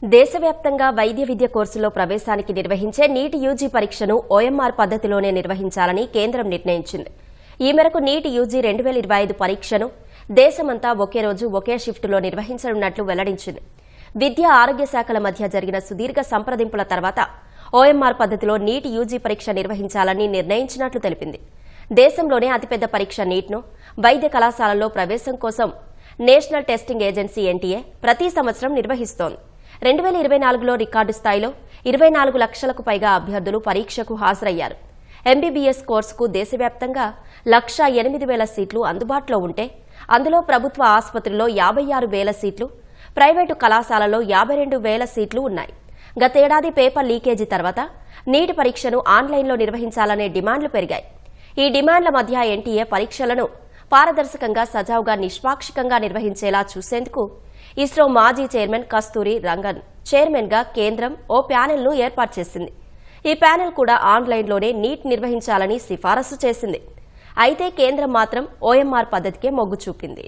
దేశవ్యాప్తంగా వైద్య విద్య కోర్సులో ప్రవేశానికి నిర్వహించే నీట్ యూజీ పరీక్షను ఓఎంఆర్ పద్ధతిలోనే నిర్వహించాలని కేంద్రం నిర్ణయించింది. ఈ మేరకు నీట్ యూజీ 2025 పరీక్షను దేశమంతా ఒకే రోజు ఒకే షిఫ్టులో నిర్వహించనున్నట్లు వెల్లడించింది. విద్య ఆరోగ్య శాఖల మధ్య జరిగిన సుదీర్ఘ సంప్రదింపుల తర్వాత ఓఎంఆర్ పద్ధతిలో నీట్ యూజీ పరీక్ష నిర్వహించాలని నిర్ణయించినట్లు తెలిపింది. దేశంలోనే అతిపెద్ద పరీక్ష నీట్ను వైద్య కళాశాలల్లో ప్రవేశం కోసం నేషనల్ టెస్టింగ్ ఏజెన్సీ ఎన్టీఏ ప్రతి సంవత్సరం నిర్వహిస్తోంది. 2024లో రికార్డు స్థాయిలో 24 లక్షలకు పైగా అభ్యర్థులు పరీక్షకు హాజరయ్యారు. ఎంబీబీఎస్ కోర్సుకు దేశవ్యాప్తంగా 1,08,000 సీట్లు అందుబాటులో ఉంటే అందులో ప్రభుత్వ ఆసుపత్రుల్లో 56,000 సీట్లు, ప్రైవేటు కళాశాలల్లో 52,000 సీట్లు ఉన్నాయి. గతేడాది పేపర్ లీకేజీ తర్వాత నీట్ పరీక్షను ఆన్లైన్లో నిర్వహించాలనే డిమాండ్లు పెరిగాయి. ఈ డిమాండ్ల మధ్య ఎన్టీఏ పరీక్షలను పారదర్శకంగా, సజావుగా, నిష్పాక్షికంగా నిర్వహించేలా చూసేందుకు ఇస్రో మాజీ చైర్మన్ కస్తూరి రంగన్ చైర్మన్గా కేంద్రం ఓ ప్యానెల్ను ఏర్పాటు చేసింది. ఈ ప్యానెల్ కూడా ఆన్లైన్లోనే నీట్ నిర్వహించాలని సిఫారసు చేసింది. అయితే కేంద్రం మాత్రం ఓఎంఆర్ పద్ధతికే మొగ్గు చూపింది.